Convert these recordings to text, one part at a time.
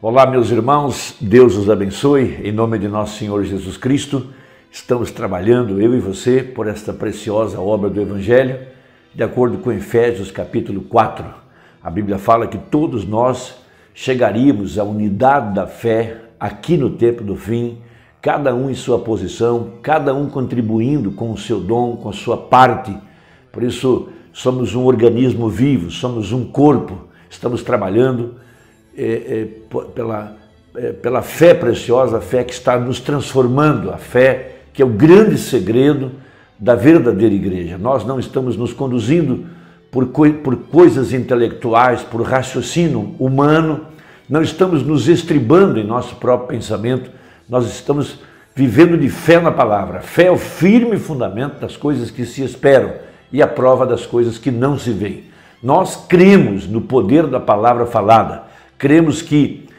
Olá, meus irmãos, Deus os abençoe, em nome de nosso Senhor Jesus Cristo. Estamos trabalhando, eu e você, por esta preciosa obra do Evangelho, de acordo com Efésios capítulo 4. A Bíblia fala que todos nós chegaríamos à unidade da fé aqui no tempo do fim, cada um em sua posição, cada um contribuindo com o seu dom, com a sua parte. Por isso, somos um organismo vivo, somos um corpo, estamos trabalhando pela fé preciosa, a fé que está nos transformando, a fé que é o grande segredo da verdadeira igreja. Nós não estamos nos conduzindo por coisas intelectuais, por raciocínio humano, não estamos nos estribando em nosso próprio pensamento, nós estamos vivendo de fé na palavra. Fé é o firme fundamento das coisas que se esperam e a prova das coisas que não se veem. Nós cremos no poder da palavra falada. Cremos que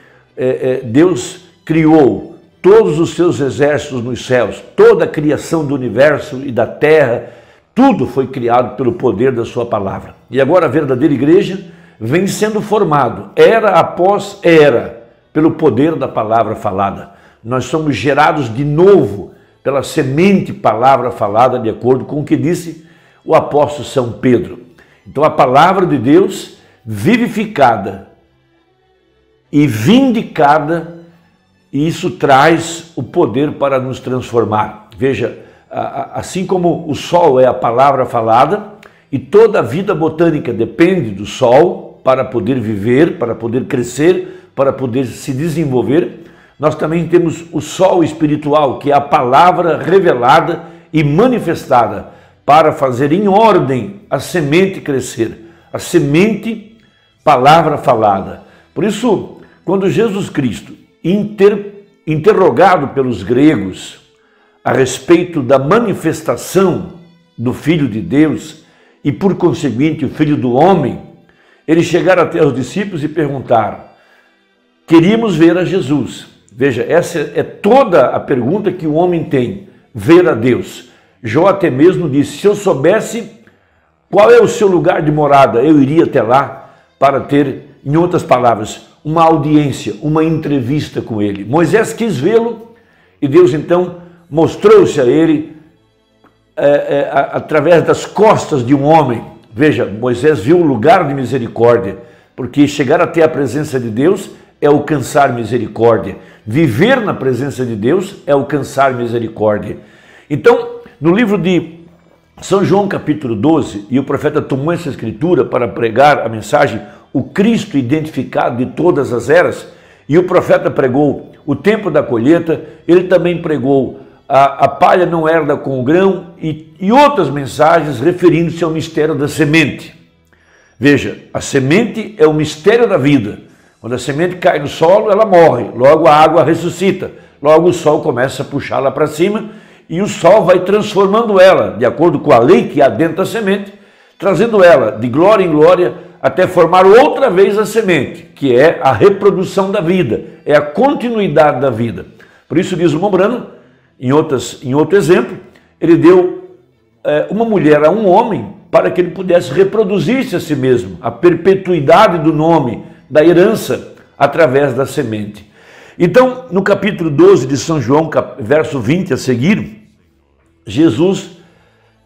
Deus criou todos os seus exércitos nos céus, toda a criação do universo e da terra, tudo foi criado pelo poder da sua palavra. E agora a verdadeira igreja vem sendo formado, era após era, pelo poder da palavra falada. Nós somos gerados de novo pela semente palavra falada, de acordo com o que disse o apóstolo São Pedro. Então a palavra de Deus vivificada e vindicada, e isso traz o poder para nos transformar. Veja, assim como o sol é a palavra falada, e toda a vida botânica depende do sol para poder viver, para poder crescer, para poder se desenvolver, nós também temos o sol espiritual, que é a palavra revelada e manifestada para fazer em ordem a semente crescer, a semente palavra falada. Por isso, quando Jesus Cristo, interrogado pelos gregos a respeito da manifestação do Filho de Deus e, por conseguinte, o Filho do Homem, eles chegaram até os discípulos e perguntaram: queríamos ver a Jesus. Veja, essa é toda a pergunta que o homem tem, ver a Deus. Jó até mesmo disse: se eu soubesse qual é o seu lugar de morada, eu iria até lá para ter, em outras palavras, uma audiência, uma entrevista com ele. Moisés quis vê-lo e Deus então mostrou-se a ele através das costas de um homem. Veja, Moisés viu o lugar de misericórdia, porque chegar até a presença de Deus é alcançar misericórdia. Viver na presença de Deus é alcançar misericórdia. Então, no livro de São João capítulo 12, e o profeta tomou essa escritura para pregar a mensagem, o Cristo identificado de todas as eras, e o profeta pregou o tempo da colheita, ele também pregou a palha não herda com o grão e outras mensagens referindo-se ao mistério da semente. Veja, a semente é o mistério da vida. Quando a semente cai no solo, ela morre, logo a água ressuscita, logo o sol começa a puxá-la para cima e o sol vai transformando ela, de acordo com a lei que há dentro da semente, trazendo ela de glória em glória até formar outra vez a semente, que é a reprodução da vida, é a continuidade da vida. Por isso diz o Mombrano, em outro exemplo, ele deu uma mulher a um homem para que ele pudesse reproduzir-se a si mesmo, a perpetuidade do nome, da herança, através da semente. Então, no capítulo 12 de São João, verso 20 a seguir, Jesus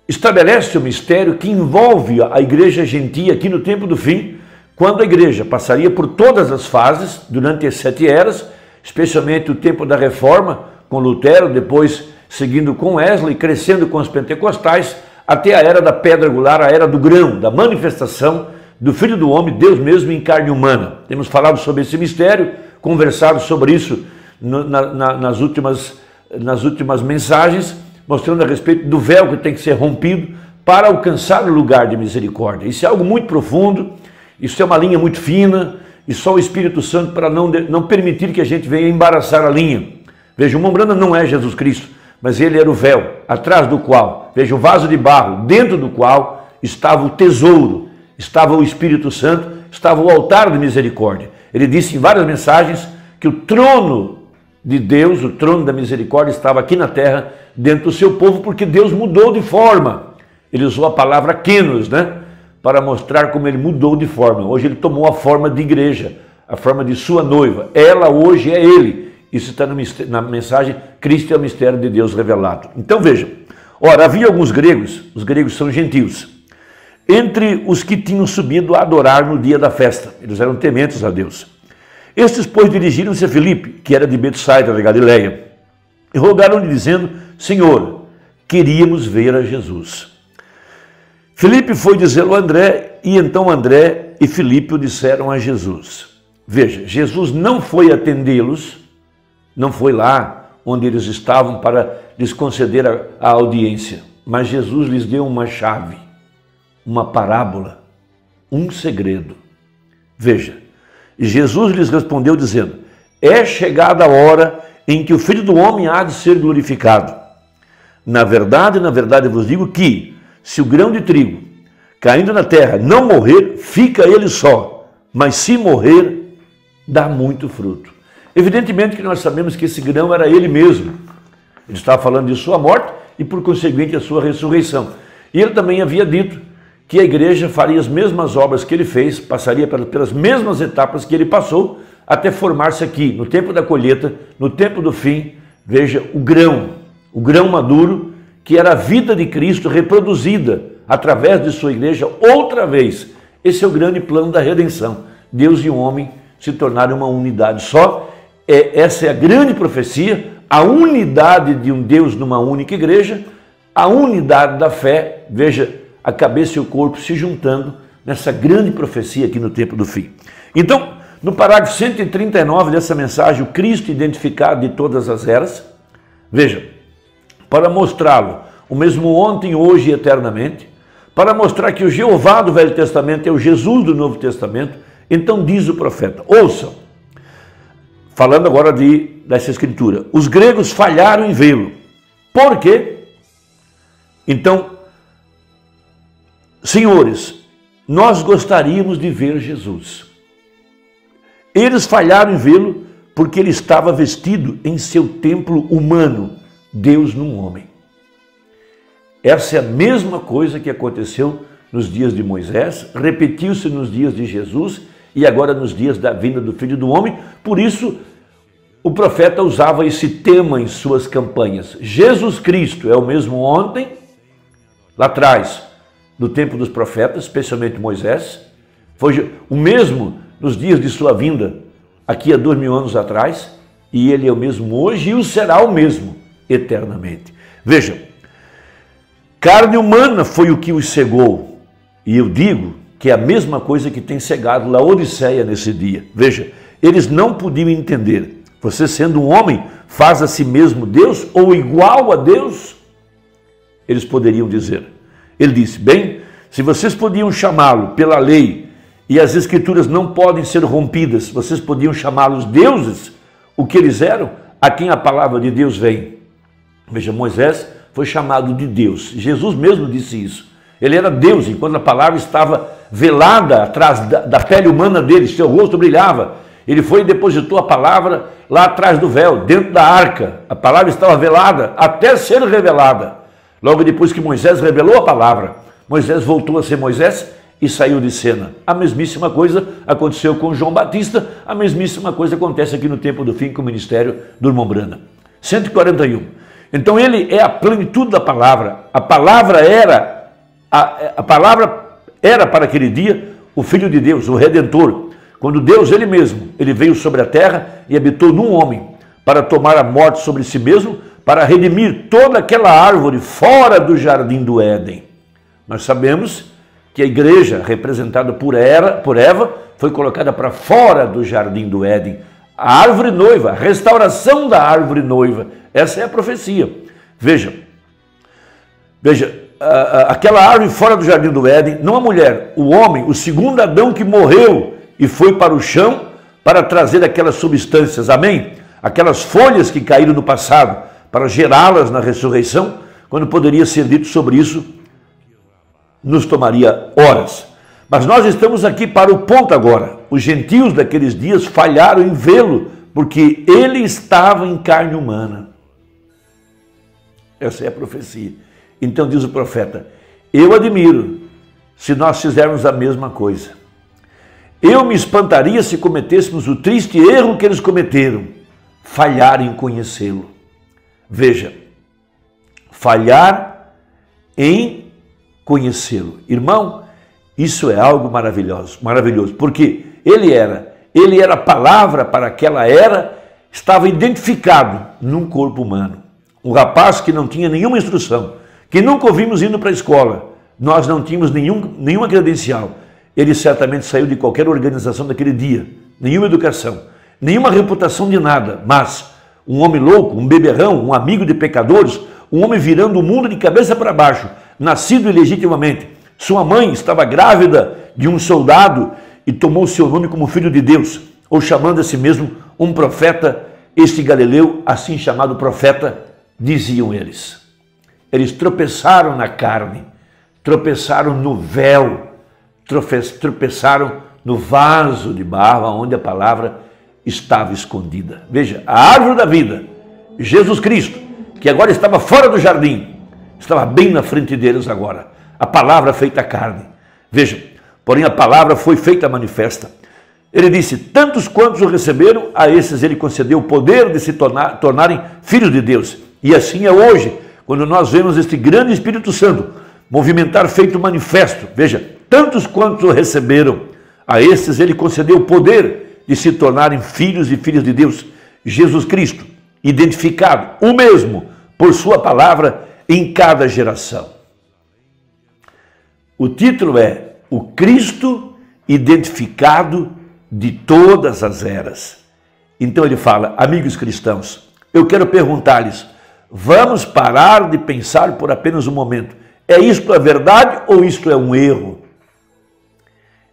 estabelece o mistério que envolve a igreja gentia aqui no tempo do fim, quando a igreja passaria por todas as fases, durante as 7 eras, especialmente o tempo da Reforma, com Lutero, depois seguindo com Wesley, crescendo com os pentecostais, até a era da pedra angular, a era do grão, da manifestação do Filho do Homem, Deus mesmo em carne humana. Temos falado sobre esse mistério, conversado sobre isso nas últimas mensagens, mostrando a respeito do véu que tem que ser rompido para alcançar o lugar de misericórdia. Isso é algo muito profundo, isso é uma linha muito fina, e só o Espírito Santo para não permitir que a gente venha embaraçar a linha. Veja, o Mombrana não é Jesus Cristo, mas ele era o véu, atrás do qual, veja, o vaso de barro, dentro do qual estava o tesouro, estava o Espírito Santo, estava o altar de misericórdia. Ele disse em várias mensagens que o trono de Deus, o trono da misericórdia, estava aqui na terra, dentro do seu povo, porque Deus mudou de forma. Ele usou a palavra kenos, né? Para mostrar como ele mudou de forma. Hoje ele tomou a forma de igreja. a forma de sua noiva. Ela hoje é ele. Isso está na mensagem, Cristo é o mistério de Deus revelado. Então veja, ora, havia alguns gregos, os gregos são gentios, entre os que tinham subido a adorar no dia da festa. Eles eram tementes a Deus. Estes, pois, dirigiram-se a Filipe, que era de Betsaida, da Galileia, e rogaram-lhe, dizendo: Senhor, queríamos ver a Jesus. Filipe foi dizê-lo a André, e então André e Filipe o disseram a Jesus. Veja, Jesus não foi atendê-los, não foi lá onde eles estavam para lhes conceder a audiência, mas Jesus lhes deu uma chave, uma parábola, um segredo. Veja, Jesus lhes respondeu dizendo: é chegada a hora em que o Filho do Homem há de ser glorificado. Na verdade vos digo que, se o grão de trigo caindo na terra não morrer, fica ele só, mas se morrer, dá muito fruto. Evidentemente que nós sabemos que esse grão era ele mesmo. Ele estava falando de sua morte e, por conseguinte, a sua ressurreição. E ele também havia dito que a igreja faria as mesmas obras que ele fez, passaria pelas mesmas etapas que ele passou, até formar-se aqui, no tempo da colheita, no tempo do fim. Veja, o grão maduro, que era a vida de Cristo reproduzida através de sua igreja outra vez. Esse é o grande plano da redenção. Deus e o homem se tornarem uma unidade só. Essa é a grande profecia, a unidade de um Deus numa única igreja, a unidade da fé, veja, a cabeça e o corpo se juntando nessa grande profecia aqui no tempo do fim. Então, no parágrafo 139 dessa mensagem, o Cristo identificado de todas as eras, veja, para mostrá-lo, o mesmo ontem, hoje e eternamente, para mostrar que o Jeová do Velho Testamento é o Jesus do Novo Testamento, então diz o profeta, ouçam, falando agora dessa escritura, os gregos falharam em vê-lo. Por quê? Então, senhores, nós gostaríamos de ver Jesus. Eles falharam em vê-lo porque ele estava vestido em seu templo humano, Deus num homem. Essa é a mesma coisa que aconteceu nos dias de Moisés, repetiu-se nos dias de Jesus e agora nos dias da vinda do Filho do Homem. Por isso, o profeta usava esse tema em suas campanhas. Jesus Cristo é o mesmo ontem, lá atrás, no tempo dos profetas, especialmente Moisés, foi o mesmo nos dias de sua vinda, aqui há 2000 anos atrás, e ele é o mesmo hoje e o será o mesmo eternamente. Vejam, carne humana foi o que os cegou, e eu digo que é a mesma coisa que tem cegado Laodiceia nesse dia. Veja, eles não podiam entender, você sendo um homem, faz a si mesmo Deus ou igual a Deus? Eles poderiam dizer. Ele disse, bem, se vocês podiam chamá-lo pela lei e as escrituras não podem ser rompidas, vocês podiam chamá-los deuses, o que eles eram, a quem a palavra de Deus vem. Veja, Moisés foi chamado de Deus, Jesus mesmo disse isso. Ele era Deus, enquanto a palavra estava velada atrás da pele humana dele, seu rosto brilhava. Ele foi e depositou a palavra lá atrás do véu, dentro da arca. A palavra estava velada até ser revelada. Logo depois que Moisés revelou a palavra, Moisés voltou a ser Moisés e saiu de cena. A mesmíssima coisa aconteceu com João Batista, a mesmíssima coisa acontece aqui no tempo do fim com o ministério do irmão Branham. 141. Então ele é a plenitude da palavra. A palavra era para aquele dia o Filho de Deus, o Redentor. Quando Deus, ele mesmo, ele veio sobre a terra e habitou num homem para tomar a morte sobre si mesmo, para redimir toda aquela árvore fora do jardim do Éden. Nós sabemos que a igreja, representada por Eva, foi colocada para fora do jardim do Éden. A árvore noiva, a restauração da árvore noiva. Essa é a profecia. Veja, aquela árvore fora do jardim do Éden, não a mulher, o homem, o segundo Adão que morreu e foi para o chão para trazer aquelas substâncias, amém? Aquelas folhas que caíram no passado, para gerá-las na ressurreição, quando poderia ser dito sobre isso, nos tomaria horas. Mas nós estamos aqui para o ponto agora. Os gentios daqueles dias falharam em vê-lo, porque ele estava em carne humana. Essa é a profecia. Então diz o profeta, eu admiro se nós fizermos a mesma coisa. Eu me espantaria se cometêssemos o triste erro que eles cometeram, falhar em conhecê-lo. Veja, falhar em conhecê-lo. Irmão, isso é algo maravilhoso, porque ele era a palavra para aquela era, estava identificado num corpo humano. Um rapaz que não tinha nenhuma instrução, que nunca ouvimos indo para a escola, nós não tínhamos nenhuma credencial. Ele certamente saiu de qualquer organização daquele dia, nenhuma educação, nenhuma reputação de nada, mas um homem louco, um beberrão, um amigo de pecadores, um homem virando o mundo de cabeça para baixo, nascido ilegitimamente. Sua mãe estava grávida de um soldado e tomou seu nome como filho de Deus, ou chamando a si mesmo um profeta, este Galileu, assim chamado profeta, diziam eles. Eles tropeçaram na carne, tropeçaram no véu, tropeçaram no vaso de barro onde a palavra estava escondida. Veja, a árvore da vida, Jesus Cristo, que agora estava fora do jardim, estava bem na frente deles agora. A palavra feita carne. Veja, porém a palavra foi feita manifesta. Ele disse, tantos quantos o receberam, a esses ele concedeu o poder de se tornarem filhos de Deus. E assim é hoje, quando nós vemos este grande Espírito Santo movimentar feito manifesto. Veja, tantos quantos o receberam, a esses ele concedeu o poder de se tornarem filhos e filhas de Deus. Jesus Cristo, identificado, o mesmo, por sua palavra em cada geração. O título é O Cristo identificado de todas as eras. Então ele fala, amigos cristãos, eu quero perguntar-lhes, vamos parar de pensar por apenas um momento, é isto a verdade ou isto é um erro?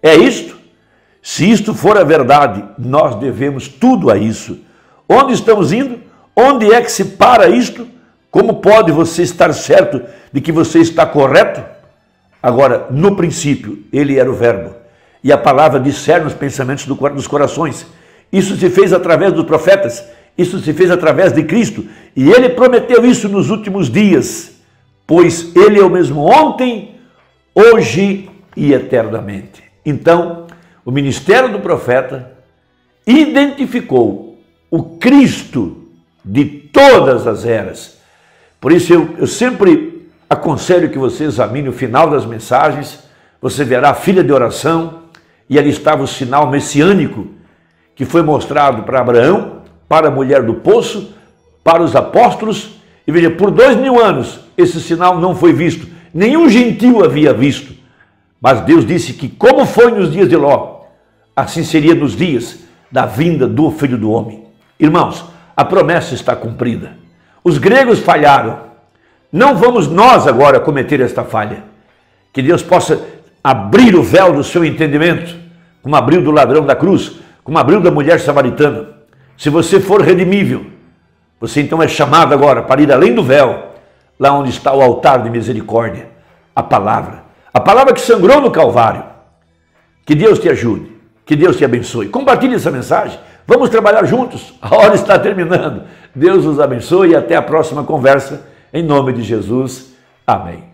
É isto? Se isto for a verdade, nós devemos tudo a isso. Onde estamos indo? Onde é que se para isto? Como pode você estar certo de que você está correto? Agora, no princípio, ele era o verbo. E a palavra discerne os pensamentos dos corações. Isso se fez através dos profetas. Isso se fez através de Cristo. E ele prometeu isso nos últimos dias. Pois ele é o mesmo ontem, hoje e eternamente. Então, o ministério do profeta identificou o Cristo de todas as eras. Por isso eu sempre aconselho que você examine o final das mensagens, você verá a filha de oração, e ali estava o sinal messiânico que foi mostrado para Abraão, para a mulher do poço, para os apóstolos, e veja, por 2000 anos esse sinal não foi visto, nenhum gentil havia visto, mas Deus disse que como foi nos dias de Ló, assim seria nos dias da vinda do Filho do Homem. Irmãos, a promessa está cumprida. Os gregos falharam. Não vamos nós agora cometer esta falha. Que Deus possa abrir o véu do seu entendimento, como abriu do ladrão da cruz, como abriu da mulher samaritana. Se você for redimível, você então é chamado agora para ir além do véu, lá onde está o altar de misericórdia, a palavra que sangrou no Calvário. Que Deus te ajude, que Deus te abençoe. Compartilhe essa mensagem, vamos trabalhar juntos, a hora está terminando. Deus os abençoe e até a próxima conversa, em nome de Jesus. Amém.